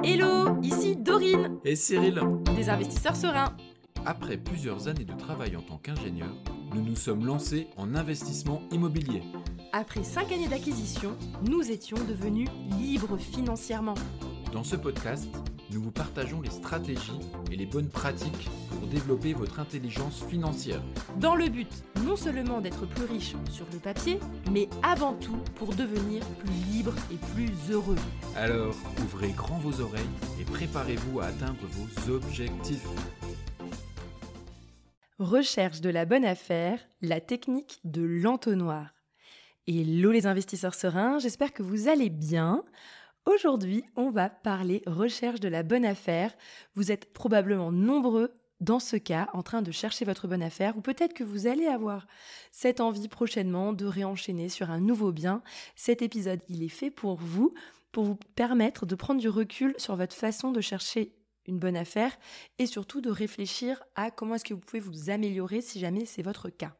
Hello, ici Dorine, Et Cyril, des investisseurs sereins. après plusieurs années de travail en tant qu'ingénieur, nous nous sommes lancés en investissement immobilier. Après 5 années d'acquisition, nous étions devenus libres financièrement. Dans ce podcast, nous vous partageons les stratégies et les bonnes pratiques pour développer votre intelligence financière. Dans le but non seulement d'être plus riche sur le papier, mais avant tout pour devenir plus libre et plus heureux. Alors, ouvrez grand vos oreilles et préparez-vous à atteindre vos objectifs. Recherche de la bonne affaire, la technique de l'entonnoir. Hello les investisseurs sereins, j'espère que vous allez bien. Aujourd'hui, on va parler recherche de la bonne affaire. Vous êtes probablement nombreux dans ce cas en train de chercher votre bonne affaire ou peut-être que vous allez avoir cette envie prochainement de réenchaîner sur un nouveau bien. Cet épisode, il est fait pour vous permettre de prendre du recul sur votre façon de chercher une bonne affaire et surtout de réfléchir à comment est-ce que vous pouvez vous améliorer si jamais c'est votre cas.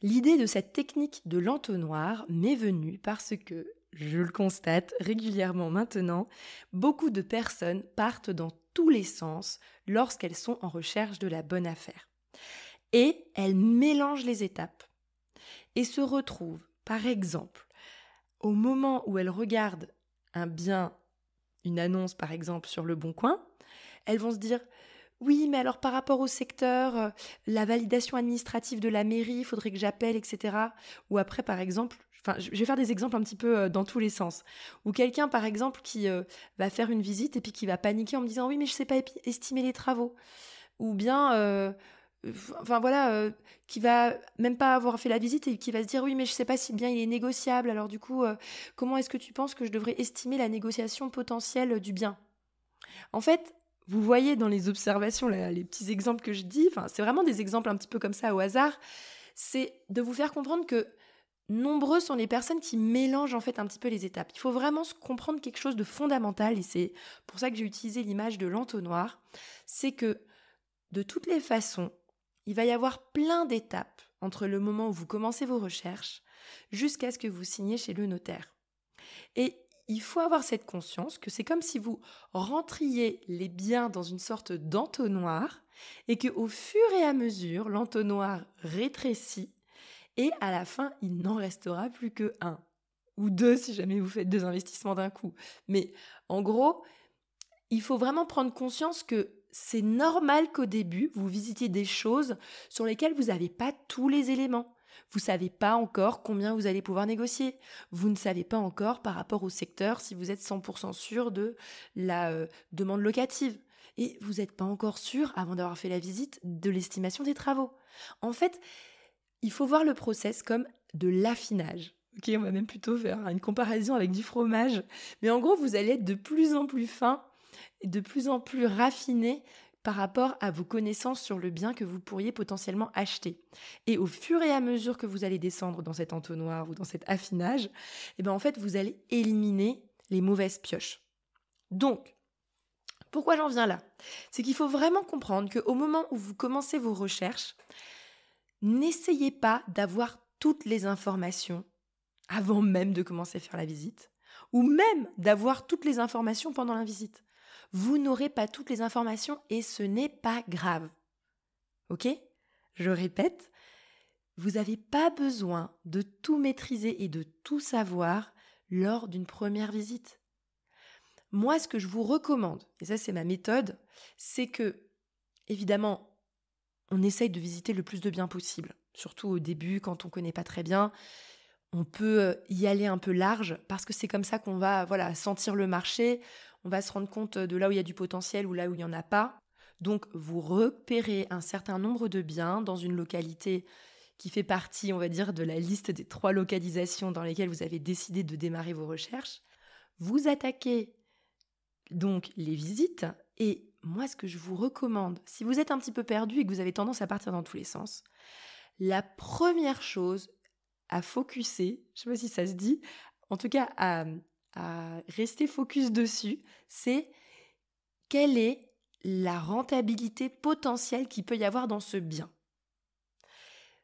L'idée de cette technique de l'entonnoir m'est venue parce que, je le constate régulièrement maintenant, beaucoup de personnes partent dans tous les sens lorsqu'elles sont en recherche de la bonne affaire. Et elles mélangent les étapes et se retrouvent, par exemple, au moment où elles regardent un bien, une annonce par exemple sur Le Bon Coin, elles vont se dire « Oui, mais alors par rapport au secteur, la validation administrative de la mairie, il faudrait que j'appelle, etc. » Ou après, par exemple, je vais faire des exemples un petit peu dans tous les sens. Ou quelqu'un, par exemple, qui va faire une visite et puis qui va paniquer en me disant « Oui, mais je ne sais pas estimer les travaux. » Ou bien, qui va même pas avoir fait la visite et qui va se dire « Oui, mais je ne sais pas si le bien il est négociable. Alors du coup, comment est-ce que tu penses que je devrais estimer la négociation potentielle du bien ?» En fait, vous voyez dans les observations, les petits exemples que je dis, c'est vraiment des exemples un petit peu comme ça au hasard, c'est de vous faire comprendre que nombreux sont les personnes qui mélangent en fait un petit peu les étapes. Il faut vraiment comprendre quelque chose de fondamental et c'est pour ça que j'ai utilisé l'image de l'entonnoir, c'est que de toutes les façons, il va y avoir plein d'étapes entre le moment où vous commencez vos recherches jusqu'à ce que vous signiez chez le notaire. Et il faut avoir cette conscience que c'est comme si vous rentriez les biens dans une sorte d'entonnoir et qu'au fur et à mesure, l'entonnoir rétrécit et à la fin, il n'en restera plus que un ou deux si jamais vous faites 2 investissements d'un coup. Mais en gros, il faut vraiment prendre conscience que c'est normal qu'au début, vous visitiez des choses sur lesquelles vous n'avez pas tous les éléments. Vous ne savez pas encore combien vous allez pouvoir négocier. Vous ne savez pas encore par rapport au secteur si vous êtes 100% sûr de la demande locative. Et vous n'êtes pas encore sûr, avant d'avoir fait la visite, de l'estimation des travaux. En fait, il faut voir le process comme de l'affinage. Ok, on va même plutôt faire une comparaison avec du fromage. Mais en gros, vous allez être de plus en plus fin et de plus en plus raffiné par rapport à vos connaissances sur le bien que vous pourriez potentiellement acheter. Et au fur et à mesure que vous allez descendre dans cet entonnoir ou dans cet affinage, en fait, vous allez éliminer les mauvaises pioches. Donc, pourquoi j'en viens là ? C'est qu'il faut vraiment comprendre qu'au moment où vous commencez vos recherches, n'essayez pas d'avoir toutes les informations avant même de commencer à faire la visite, ou même d'avoir toutes les informations pendant la visite. Vous n'aurez pas toutes les informations et ce n'est pas grave. Ok ? Je répète, vous n'avez pas besoin de tout maîtriser et de tout savoir lors d'une première visite. Moi, ce que je vous recommande, et ça c'est ma méthode, c'est que, évidemment, on essaye de visiter le plus de biens possible. Surtout au début, quand on ne connaît pas très bien, on peut y aller un peu large parce que c'est comme ça qu'on va sentir le marché, on va se rendre compte de là où il y a du potentiel ou là où il n'y en a pas. Donc, vous repérez un certain nombre de biens dans une localité qui fait partie, on va dire, de la liste des 3 localisations dans lesquelles vous avez décidé de démarrer vos recherches. Vous attaquez donc les visites et moi, ce que je vous recommande, si vous êtes un petit peu perdu et que vous avez tendance à partir dans tous les sens, la première chose à focuser, je ne sais pas si ça se dit, en tout cas à rester focus dessus, c'est quelle est la rentabilité potentielle qu'il peut y avoir dans ce bien.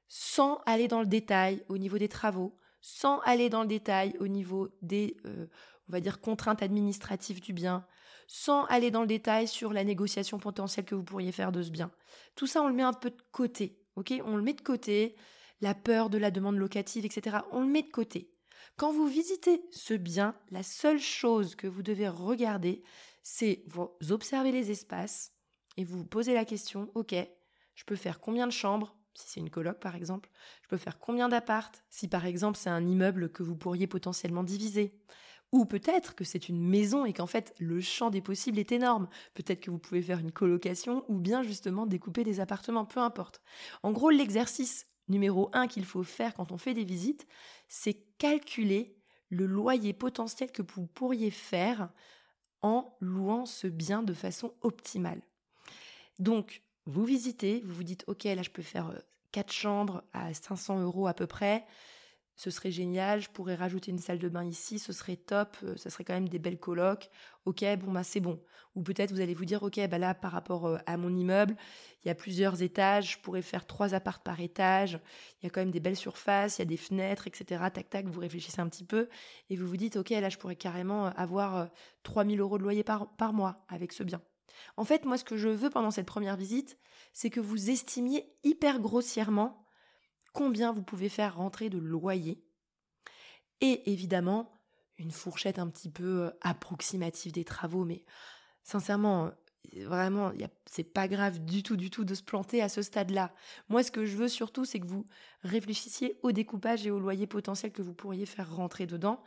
Sans aller dans le détail au niveau des travaux, sans aller dans le détail au niveau des, on va dire, contraintes administratives du bien, sans aller dans le détail sur la négociation potentielle que vous pourriez faire de ce bien. Tout ça, on le met un peu de côté, ok ? On le met de côté, la peur de la demande locative, etc. On le met de côté. Quand vous visitez ce bien, la seule chose que vous devez regarder, c'est vous observer les espaces et vous vous posez la question, ok, je peux faire combien de chambres, si c'est une coloc par exemple, je peux faire combien d'appartes, si par exemple c'est un immeuble que vous pourriez potentiellement diviser. Ou peut-être que c'est une maison et qu'en fait le champ des possibles est énorme. Peut-être que vous pouvez faire une colocation ou bien justement découper des appartements, peu importe. En gros, l'exercice numéro 1 qu'il faut faire quand on fait des visites, c'est calculer le loyer potentiel que vous pourriez faire en louant ce bien de façon optimale. Donc, vous visitez, vous vous dites, ok, là je peux faire 4 chambres à 500 € à peu près. Ce serait génial, je pourrais rajouter une salle de bain ici, ce serait top, ça serait quand même des belles colocs. Ok, bon bah c'est bon. Ou peut-être vous allez vous dire, ok, bah là par rapport à mon immeuble, il y a plusieurs étages, je pourrais faire 3 apparts par étage, il y a quand même des belles surfaces, il y a des fenêtres, etc. Tac tac, vous réfléchissez un petit peu et vous vous dites, ok, là je pourrais carrément avoir 3 000 € de loyer par mois avec ce bien. En fait, moi ce que je veux pendant cette première visite, c'est que vous estimiez hyper grossièrement combien vous pouvez faire rentrer de loyer et évidemment une fourchette un petit peu approximative des travaux, mais sincèrement, vraiment, c'est pas grave du tout de se planter à ce stade-là. Moi, ce que je veux surtout, c'est que vous réfléchissiez au découpage et au loyer potentiel que vous pourriez faire rentrer dedans.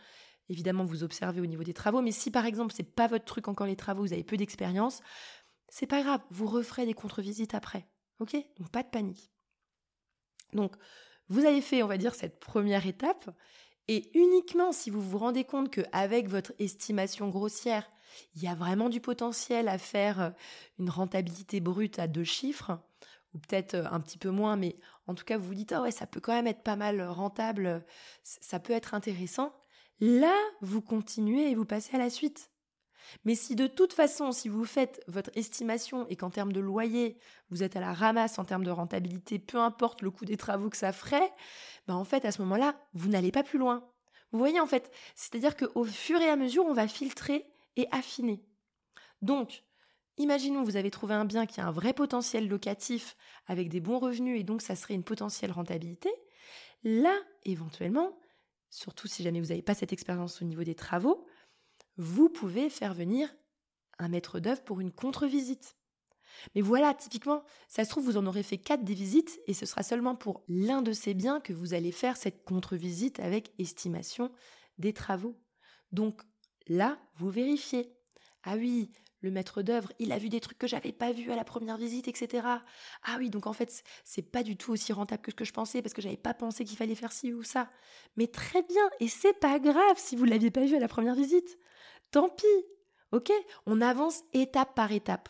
Évidemment, vous observez au niveau des travaux, mais si par exemple, c'est pas votre truc encore les travaux, vous avez peu d'expérience, c'est pas grave, vous referez des contre-visites après. Ok ? Donc pas de panique. Donc, vous avez fait, on va dire, cette première étape et uniquement si vous vous rendez compte qu'avec votre estimation grossière, il y a vraiment du potentiel à faire une rentabilité brute à 2 chiffres, ou peut-être un petit peu moins, mais en tout cas, vous vous dites, ah ouais, ça peut quand même être pas mal rentable, ça peut être intéressant. Là, vous continuez et vous passez à la suite. Mais si de toute façon, si vous faites votre estimation et qu'en termes de loyer, vous êtes à la ramasse en termes de rentabilité, peu importe le coût des travaux que ça ferait, ben en fait, à ce moment-là, vous n'allez pas plus loin. Vous voyez, en fait, c'est-à-dire qu'au fur et à mesure, on va filtrer et affiner. Donc, imaginons que vous avez trouvé un bien qui a un vrai potentiel locatif avec des bons revenus et donc ça serait une potentielle rentabilité. Là, éventuellement, surtout si jamais vous n'avez pas cette expérience au niveau des travaux, vous pouvez faire venir un maître d'œuvre pour une contre-visite. Mais voilà, typiquement, ça se trouve, vous en aurez fait 4 des visites et ce sera seulement pour l'un de ces biens que vous allez faire cette contre-visite avec estimation des travaux. Donc là, vous vérifiez. Ah oui, le maître d'œuvre, il a vu des trucs que j'avais pas vus à la première visite, etc. Ah oui, donc en fait, c'est pas du tout aussi rentable que ce que je pensais parce que j'avais pas pensé qu'il fallait faire ci ou ça. Mais très bien, et c'est pas grave si vous l'aviez pas vu à la première visite. Tant pis, ok ? On avance étape par étape.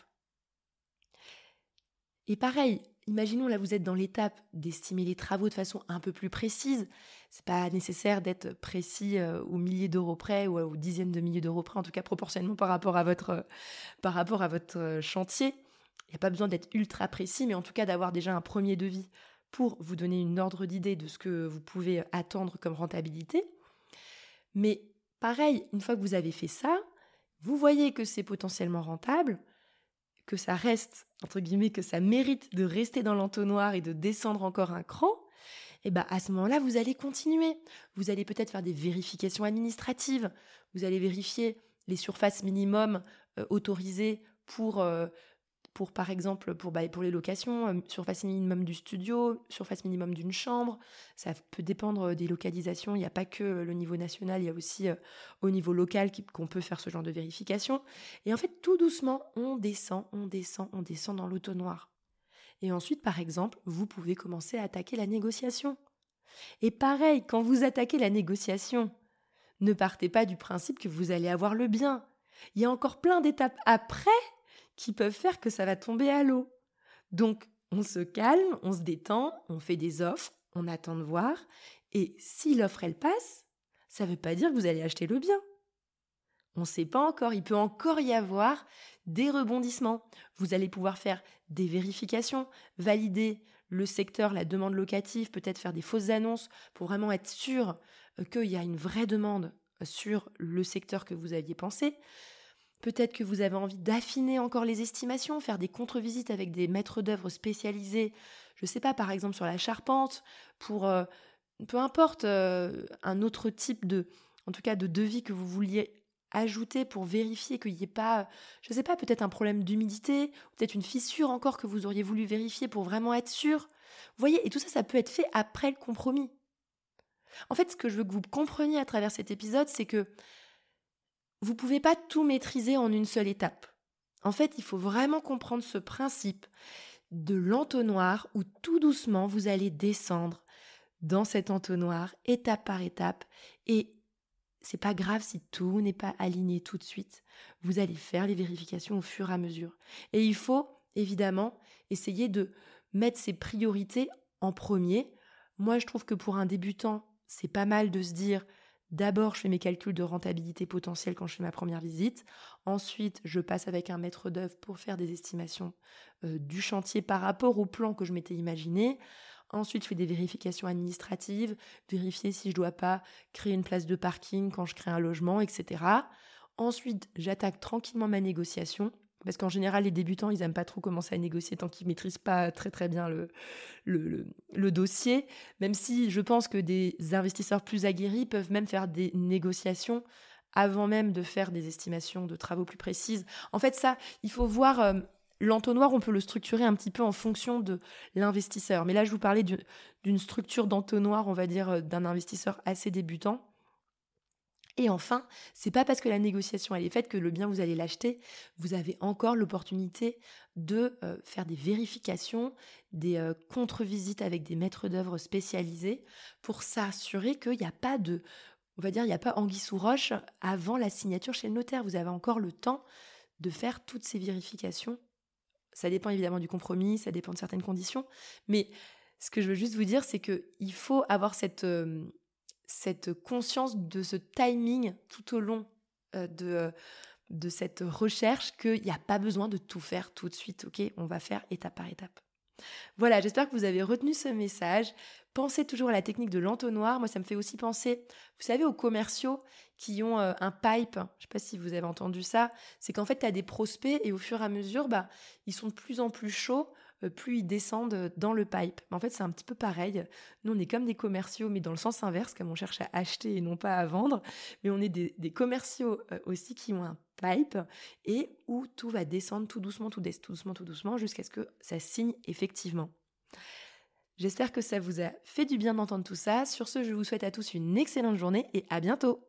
Et pareil, imaginons là vous êtes dans l'étape d'estimer les travaux de façon un peu plus précise. C'est pas nécessaire d'être précis aux milliers d'euros près ou aux dizaines de milliers d'euros près, en tout cas proportionnellement par rapport à votre chantier. Il n'y a pas besoin d'être ultra précis, mais en tout cas d'avoir déjà un premier devis pour vous donner une ordre d'idée de ce que vous pouvez attendre comme rentabilité. Mais pareil, une fois que vous avez fait ça, vous voyez que c'est potentiellement rentable, que ça reste, entre guillemets, que ça mérite de rester dans l'entonnoir et de descendre encore un cran, et ben à ce moment-là, vous allez continuer. Vous allez peut-être faire des vérifications administratives. Vous allez vérifier les surfaces minimums autorisées pour par exemple, pour les locations, surface minimum du studio, surface minimum d'une chambre. Ça peut dépendre des localisations. Il n'y a pas que le niveau national, il y a aussi au niveau local qu'on peut faire ce genre de vérification. Et en fait, tout doucement, on descend dans l'auto-noir. Et ensuite, par exemple, vous pouvez commencer à attaquer la négociation. Et pareil, quand vous attaquez la négociation, ne partez pas du principe que vous allez avoir le bien. Il y a encore plein d'étapes après qui peuvent faire que ça va tomber à l'eau. Donc, on se calme, on se détend, on fait des offres, on attend de voir. Et si l'offre, elle passe, ça ne veut pas dire que vous allez acheter le bien. On ne sait pas encore, il peut encore y avoir des rebondissements. Vous allez pouvoir faire des vérifications, valider le secteur, la demande locative, peut-être faire des fausses annonces pour vraiment être sûr qu'il y a une vraie demande sur le secteur que vous aviez pensé. Peut-être que vous avez envie d'affiner encore les estimations, faire des contre-visites avec des maîtres d'œuvre spécialisés, je ne sais pas, par exemple sur la charpente, pour peu importe un autre type en tout cas de devis que vous vouliez ajouter pour vérifier qu'il n'y ait pas, je ne sais pas, peut-être un problème d'humidité, peut-être une fissure encore que vous auriez voulu vérifier pour vraiment être sûr. Vous voyez, et tout ça, ça peut être fait après le compromis. En fait, ce que je veux que vous compreniez à travers cet épisode, c'est que vous ne pouvez pas tout maîtriser en une seule étape. En fait, il faut vraiment comprendre ce principe de l'entonnoir où tout doucement, vous allez descendre dans cet entonnoir, étape par étape, et c'est pas grave si tout n'est pas aligné tout de suite. Vous allez faire les vérifications au fur et à mesure. Et il faut, évidemment, essayer de mettre ses priorités en premier. Moi, je trouve que pour un débutant, c'est pas mal de se dire, d'abord, je fais mes calculs de rentabilité potentielle quand je fais ma première visite. Ensuite, je passe avec un maître d'œuvre pour faire des estimations du chantier par rapport au plan que je m'étais imaginé. Ensuite, je fais des vérifications administratives, vérifier si je ne dois pas créer une place de parking quand je crée un logement, etc. Ensuite, j'attaque tranquillement ma négociation, parce qu'en général, les débutants, ils n'aiment pas trop commencer à négocier tant qu'ils ne maîtrisent pas très très bien le dossier, même si je pense que des investisseurs plus aguerris peuvent même faire des négociations avant même de faire des estimations de travaux plus précises. En fait, ça, il faut voir... l'entonnoir, on peut le structurer un petit peu en fonction de l'investisseur. Mais là, je vous parlais d'une structure d'entonnoir, on va dire, d'un investisseur assez débutant. Et enfin, c'est pas parce que la négociation elle est faite que le bien vous allez l'acheter. Vous avez encore l'opportunité de faire des vérifications, des contre-visites avec des maîtres d'œuvre spécialisés pour s'assurer qu'il n'y a pas de, on va dire, il n'y a pas anguille sous roche avant la signature chez le notaire. Vous avez encore le temps de faire toutes ces vérifications. Ça dépend évidemment du compromis, ça dépend de certaines conditions. Mais ce que je veux juste vous dire, c'est qu'il faut avoir cette conscience de ce timing tout au long de cette recherche, qu'il n'y a pas besoin de tout faire tout de suite, ok ? On va faire étape par étape. Voilà, j'espère que vous avez retenu ce message. Pensez toujours à la technique de l'entonnoir. Moi, ça me fait aussi penser, vous savez, aux commerciaux qui ont un pipe. Je ne sais pas si vous avez entendu ça. C'est qu'en fait, tu as des prospects et au fur et à mesure, ils sont de plus en plus chauds, plus ils descendent dans le pipe. En fait, c'est un petit peu pareil. Nous, on est comme des commerciaux, mais dans le sens inverse, comme on cherche à acheter et non pas à vendre. Mais on est des commerciaux aussi qui ont un pipe et où tout va descendre tout doucement, tout doucement, jusqu'à ce que ça signe effectivement. J'espère que ça vous a fait du bien d'entendre tout ça. Sur ce, je vous souhaite à tous une excellente journée et à bientôt.